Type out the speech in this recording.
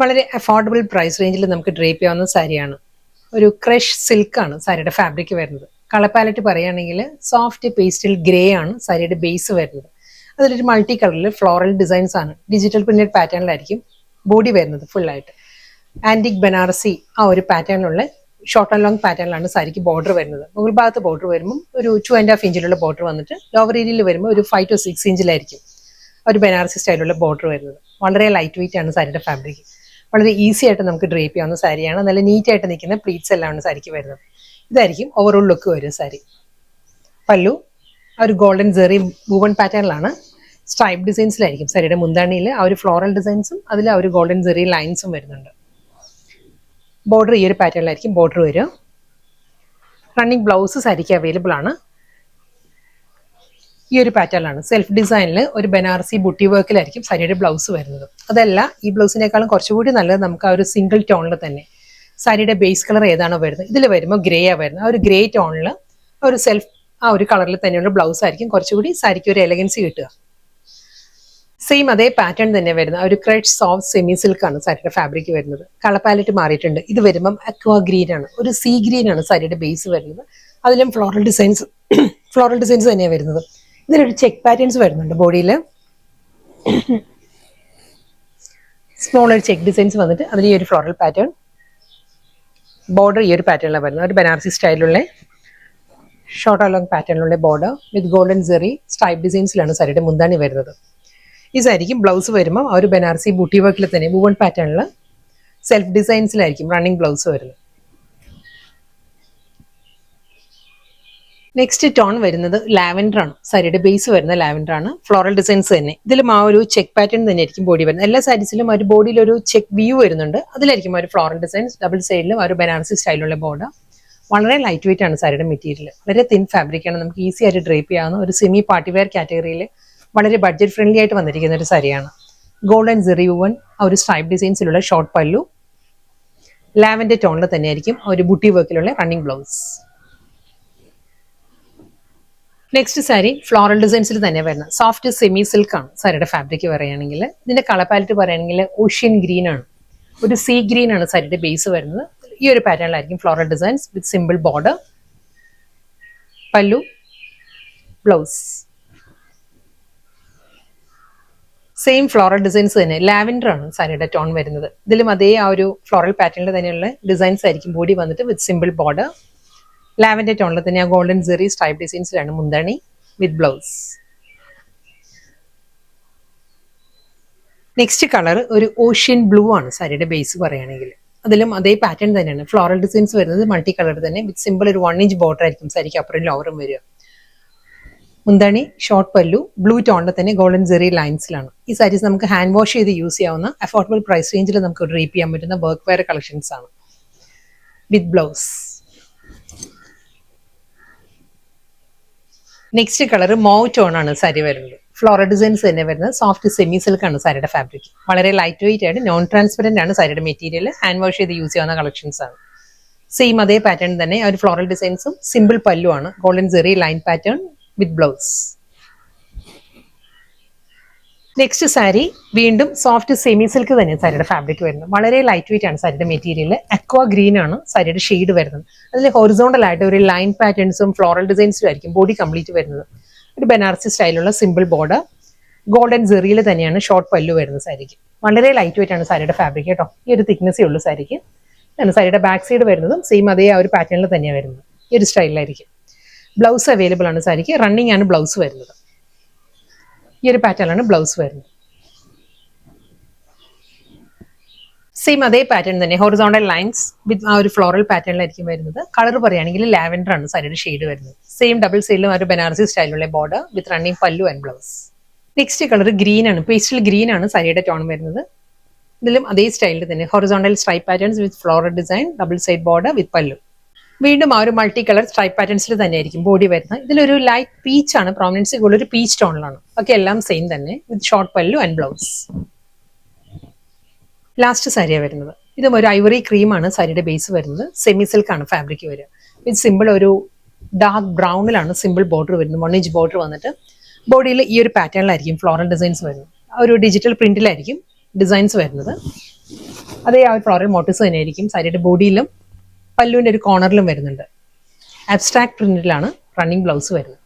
വളരെ affordable price റേഞ്ചിൽ നമുക്ക് ഡ്രേപ്പ് ചെയ്യാവുന്ന സാരിയാണ്. ഒരു ക്രഷ് സിൽക്കാണ് സാരിയുടെ ഫാബ്രിക് വരുന്നത്. കളർ പാലറ്റ് പറയുകയാണെങ്കിൽ സോഫ്റ്റ് പേസ്റ്റൽ ഗ്രേ ആണ് സാരിയുടെ ബേസ് വരുന്നത്. അതിലൊരു മൾട്ടി കളറിൽ ഫ്ലോറൽ ഡിസൈൻസ് ആണ്. ഡിജിറ്റൽ പ്രിന്റഡ് പാറ്റേണിലായിരിക്കും ബോഡി വരുന്നത് ഫുള്ളായിട്ട്. ആന്റിക് ബനാറസി ആ ഒരു പാറ്റേണിലുള്ള ഷോർട്ട് ആൻഡ് ലോങ് പാറ്റേണിലാണ് സാരിക്ക് ബോർഡർ വരുന്നത്. മുകൾ ഭാഗത്ത് ബോർഡർ വരുമ്പോൾ ഒരു 2.5 ഇഞ്ചിലുള്ള ബോർഡർ വന്നിട്ട് ലോവർ ഏരിയയിൽ വരുമ്പോൾ ഒരു 5 to 6 ഇഞ്ചിലായിരിക്കും ഒരു ബനാറസി സ്റ്റൈലുള്ള ബോർഡർ വരുന്നത്. വളരെ ലൈറ്റ് വെയിറ്റ് ആണ് സാരിയുടെ ഫാബ്രിക്. വളരെ ഈസി ആയിട്ട് നമുക്ക് ഡ്രേപ്പ് ചെയ്യാവുന്ന സാരിയാണ്. നല്ല നീറ്റ് ആയിട്ട് നിൽക്കുന്ന പ്ലീറ്റ്സ് എല്ലാമാണ് സാരിക്ക് വരുന്നത്. ഇതായിരിക്കും ഓവറോൾ ലുക്ക് വരും സാരി. പല്ലു ആ ഒരു ഗോൾഡൻ ജെറി വൂവൺ പാറ്റേണിലാണ്. സ്ട്രൈപ്പ് ഡിസൈൻസിലായിരിക്കും സാരിയുടെ മുന്താണിയിൽ ആ ഒരു ഫ്ലോറൽ ഡിസൈൻസും അതിൽ ആ ഒരു ഗോൾഡൻ ജെറി ലൈൻസും വരുന്നുണ്ട്. ബോർഡർ ഈ ഒരു പാറ്റേണിലായിരിക്കും ബോർഡർ വരിക. റണ്ണിങ് ബ്ലൗസ് സാരിക്ക് അവൈലബിൾ ആണ്. ഈ ഒരു പാറ്റേണിലാണ് സെൽഫ് ഡിസൈനിൽ ഒരു ബനാറസി ബുട്ടി വർക്കിലായിരിക്കും സാരിയുടെ ബ്ലൗസ് വരുന്നത്. അതല്ല, ഈ ബ്ലൗസിനേക്കാളും കുറച്ചുകൂടി നല്ലത് നമുക്ക് ആ ഒരു സിംഗിൾ ടോണിൽ തന്നെ സാരിയുടെ ബേസ് കളർ ഏതാണോ വരുന്നത് ഇതിൽ വരുമ്പോൾ ഗ്രേ ആ വരുന്നത്. ആ ഒരു ഗ്രേ ടോണിൽ ഒരു സെൽഫ് ആ ഒരു കളറിൽ തന്നെയുള്ള ബ്ലൗസ് ആയിരിക്കും കുറച്ചുകൂടി സാരിക്ക് ഒരു എലഗൻസി കിട്ടുക. സെയിം അതേ പാറ്റേൺ തന്നെ വരുന്നത്. ഒരു ക്രഷ് സോഫ്റ്റ് സെമി സിൽക്ക് ആണ് സാരിയുടെ ഫാബ്രിക് വരുന്നത്. കളർ പാലറ്റ് മാറിയിട്ടുണ്ട്. ഇത് വരുമ്പം അക്വാ ഗ്രീൻ ആണ്, ഒരു സീ ഗ്രീൻ ആണ് സാരിയുടെ ബേസ് വരുന്നത്. അതിലും ഫ്ലോറൽ ഡിസൈൻസ് തന്നെയാണ് വരുന്നത്. ഇതിലൊരു ചെക്ക് പാറ്റേൺസ് വരുന്നുണ്ട് ബോഡിയിൽ. സ്മോൾ ഒരു ചെക്ക് ഡിസൈൻസ് വന്നിട്ട് അതിൽ ഈ ഒരു ഫ്ലോറൽ പാറ്റേൺ. ബോർഡർ ഈ ഒരു പാറ്റേണിലാണ് വരുന്നത്. ഒരു ബനാറസി സ്റ്റൈലിലുള്ള ഷോർട്ട് അലോങ് പാറ്റേണിലുള്ള border with golden zari stripe ഡിസൈൻസിലാണ് സാരിയുടെ മുന്താണി വരുന്നത്. ഈ സാരിക്കും ബ്ലൗസ് വരുമ്പോൾ ആ ഒരു ബനാറസി ബൂട്ടി വർക്കിൽ തന്നെ വൂവൺ പാറ്റേണിൽ സെൽഫ് ഡിസൈൻസിലായിരിക്കും റണ്ണിങ് ബ്ലൗസ് വരുന്നത്. നെക്സ്റ്റ് ടോൺ വരുന്നത് ലാവൻഡർ ആണ്. സാരിയുടെ ബേസ് വരുന്ന ലാവൻഡർ ആണ്. ഫ്ലോറൽ ഡിസൈൻസ് തന്നെ. ഇതിലും ആ ഒരു ചെക്ക് പാറ്റേൺ തന്നെയായിരിക്കും ബോഡി വരുന്നത്. എല്ലാ സാരീസിലും ഒരു ബോഡിയിൽ ഒരു ചെക്ക് വ്യൂ വരുന്നുണ്ട്. അതിലായിരിക്കും ഒരു ഫ്ലോറൽ ഡിസൈൻസ്. ഡബിൾ സൈഡിലും ഒരു ബനാറസി സ്റ്റൈലുള്ള ബോർഡർ. വളരെ ലൈറ്റ് വെയിറ്റ് ആണ് സാരിയുടെ മെറ്റീരിയൽ. വളരെ തിൻ ഫാബ്രിക് ആണ്. നമുക്ക് ഈസി ആയിട്ട് ഡ്രേപ്പ് ചെയ്യാവുന്ന ഒരു സെമി പാർട്ടി വെയർ കാറ്റഗറിയിൽ വളരെ ബഡ്ജറ്റ് ഫ്രണ്ട്ലി ആയിട്ട് വന്നിരിക്കുന്ന ഒരു സാരിയാണ്. ഗോൾഡൻ ജെറി വൂവൺ ആ ഒരു സ്ട്രൈപ്പ് ഡിസൈൻസിലുള്ള ഷോർട്ട് പല്ലു. ലാവൻഡർ ടോണിൽ തന്നെയായിരിക്കും ഒരു ബുട്ടി വർക്കിലുള്ള running blouse. Next sari floral ഡിസൈൻസിൽ തന്നെ വരുന്നത് സോഫ്റ്റ് സെമി സിൽക്ക് ആണ് സാരിയുടെ ഫാബ്രിക് പറയുകയാണെങ്കിൽ. ഇതിന്റെ കളർ പാലറ്റ് പറയുകയാണെങ്കിൽ ഓഷ്യൻ ഗ്രീൻ ആണ്, ഒരു സീ ഗ്രീൻ ആണ് സാരിയുടെ ബേസ് വരുന്നത്. ഈ ഒരു പാറ്റേണിലായിരിക്കും floral designs with simple border. Pallu, blouse same floral designs തന്നെ. ലാവൻഡർ ആണ് സാരിയുടെ ടോൺ വരുന്നത്. ഇതിലും അതേ ആ ഒരു ഫ്ലോറൽ പാറ്റേണിൽ തന്നെയുള്ള ഡിസൈൻസ് ആയിരിക്കും ബോഡി വന്നിട്ട് വിത്ത് സിമ്പിൾ ബോർഡർ. ലാവൻഡർ ടോണിൽ തന്നെ ആ ഗോൾഡൻ ജെറി സ്ട്രൈപ്പ് ഡിസൈൻസിലാണ് മുന്താണി വിത്ത് ബ്ലൗസ്. നെക്സ്റ്റ് കളർ ഒരു ഓഷ്യൻ ബ്ലൂ ആണ് സാരിയുടെ ബേസ് പറയുകയാണെങ്കിൽ. അതിലും അതേ പാറ്റേൺ തന്നെയാണ്. ഫ്ലോറൽ ഡിസൈൻസ് വരുന്നത് മൾട്ടി കളർ തന്നെ വിത്ത് സിമ്പിൾ ഒരു 1 ഇഞ്ച് ബോർഡർ ആയിരിക്കും സാരിക്ക് അപ്പുറം ലോവറും വരിക. മുന്താണി ഷോർട്ട് പല്ലു ബ്ലൂ ടോണിൽ തന്നെ ഗോൾഡൻ ജെറി ലൈൻസിലാണ്. ഈ സാരീസ് നമുക്ക് ഹാൻഡ് വാഷ് ചെയ്ത് യൂസ് ചെയ്യാവുന്ന അഫോർഡബിൾ പ്രൈസ് റേഞ്ചിൽ നമുക്ക് ഡ്രേപ്പ് ചെയ്യാൻ പറ്റുന്ന വർക്ക് വെയർ കളക്ഷൻസ് ആണ് with blouse. Next colour mauve tone ആണ് സാരി വരുന്നത്. ഫ്ലോറൽ ഡിസൈൻസ് തന്നെ വരുന്നത്. സോഫ്റ്റ് സെമി സിൽക്ക് ആണ് സാരിയുടെ ഫാബ്രിക്. വളരെ ലൈറ്റ് വെയിറ്റ് ആയിട്ട് നോൺ ട്രാൻസ്പെറന്റ് ആണ് സാരിയുടെ മെറ്റീരിയൽ. ഹാൻഡ് വാഷ് ചെയ്ത് യൂസ് ചെയ്യാവുന്ന കളക്ഷൻസ് ആണ്. സെയിം അതേ പാറ്റേൺ തന്നെ ഒരു ഫ്ലോറൽ ഡിസൈൻസും സിമ്പിൾ പല്ലു ആണ്. Golden Jerry line pattern with blouse. Next sari വീണ്ടും സോഫ്റ്റ് സെമി സിൽക്ക് തന്നെ സാരിയുടെ ഫാബ്രിക് വരുന്നത്. വളരെ ലൈറ്റ് വെയിറ്റ് ആണ് സാരിയുടെ മെറ്റീരിയൽ. അക്വാ ഗ്രീൻ ആണ് സാരിയുടെ ഷെയ്ഡ് വരുന്നത്. അതിൽ ഹൊറിസോണ്ടൽ ആയിട്ട് ഒരു ലൈൻ പാറ്റേൺസും ഫ്ലോറൽ ഡിസൈൻസും ആയിരിക്കും ബോഡി കംപ്ലീറ്റ് വരുന്നത്. ഒരു ബനാറസി സ്റ്റൈലുള്ള സിമ്പിൾ ബോർഡർ. ഗോൾഡൻ ജെറിയിൽ തന്നെയാണ് ഷോർട്ട് പല്ലു വരുന്നത് സാരിക്ക്. വളരെ ലൈറ്റ് വെയിറ്റ് ആണ് സാരിയുടെ ഫാബ്രിക് കേട്ടോ. ഈ ഒരു തിക്നെസ്സേ ഉള്ളൂ സാരിക്ക്. സാരിയുടെ ബാക്ക് സൈഡ് വരുന്നതും സെയിം അതേ ആ ഒരു പാറ്റേണിൽ തന്നെയാണ് വരുന്നത്. ഈ ഒരു സ്റ്റൈലിലായിരിക്കും. ബ്ലൗസ് അവൈലബിൾ ആണ് സാരിക്ക്. റണ്ണിങ് ആണ് ബ്ലൗസ് വരുന്നത്. ഈ ഒരു പാറ്റേണിലാണ് ബ്ലൗസ് വരുന്നത്. സെയിം അതേ പാറ്റേൺ തന്നെ ഹൊറിസോണ്ടൽ ലൈൻസ് വിത്ത് ആ ഒരു ഫ്ലോറൽ പാറ്റേണിലായിരിക്കും വരുന്നത്. കളർ പറയുകയാണെങ്കിൽ ലാവൻഡർ ആണ് സാരിയുടെ ഷെയ്ഡ് വരുന്നത്. സെയിം ഡബിൾ സൈഡിലും ഒരു ബനാറസി സ്റ്റൈലുള്ള ബോർഡർ വിത്ത് റണ്ണിങ് പല്ലു and blouse. Next colour green ആണ്. പേസ്റ്റൽ ഗ്രീൻ ആണ് സാരിയുടെ ടോൺ വരുന്നത്. ഇതിലും അതേ സ്റ്റൈലിൽ തന്നെ ഹൊറിസോണ്ടൽ സ്ട്രൈപ്പ് പാറ്റേൺസ് വിത്ത് floral design, double side border വിത്ത് പല്ലു. വീണ്ടും ആ ഒരു മൾട്ടി കളർ സ്ട്രൈപ്പ് പാറ്റേൺസിൽ തന്നെയായിരിക്കും ബോഡി വരുന്നത്. ഇതിലൊരു ലൈറ്റ് പീച്ച് ആണ് പ്രോമിനൻസ് കൂടുതൽ. ഒരു പീച്ച് ടോണിലാണ്. ഓക്കെ, എല്ലാം സെയിം തന്നെ വിത്ത് ഷോർട്ട് പല്ലു ആൻഡ് ബ്ലൗസ്. ലാസ്റ്റ് സാരിയാണ് വരുന്നത്. ഇതും ഒരു ഐവറി ക്രീമാണ് സാരിയുടെ ബേസ് വരുന്നത്. സെമി സിൽക്ക് ആണ് ഫാബ്രിക് വരിക. വിത്ത് സിമ്പിൾ ഒരു ഡാർക്ക് ബ്രൗണിലാണ് സിമ്പിൾ ബോർഡർ വരുന്നത്. 1 ഇഞ്ച് ബോർഡർ വന്നിട്ട് ബോഡിയിൽ ഈ ഒരു പാറ്റേണിലായിരിക്കും ഫ്ലോറൽ ഡിസൈൻസ് വരുന്നത്. ഒരു ഡിജിറ്റൽ പ്രിന്റിലായിരിക്കും ഡിസൈൻസ് വരുന്നത്. അതേ ആ ഒരു ഫ്ലോറൽ മോട്ടീവ്സ് തന്നെയായിരിക്കും സാരിയുടെ ബോഡിയിലും പല്ലുവിൻ്റെ ഒരു കോർണറിലും വരുന്നുണ്ട്. അബ്സ്ട്രാക്ട് പ്രിന്റിലാണ് റണ്ണിങ് ബ്ലൗസ് വരുന്നത്.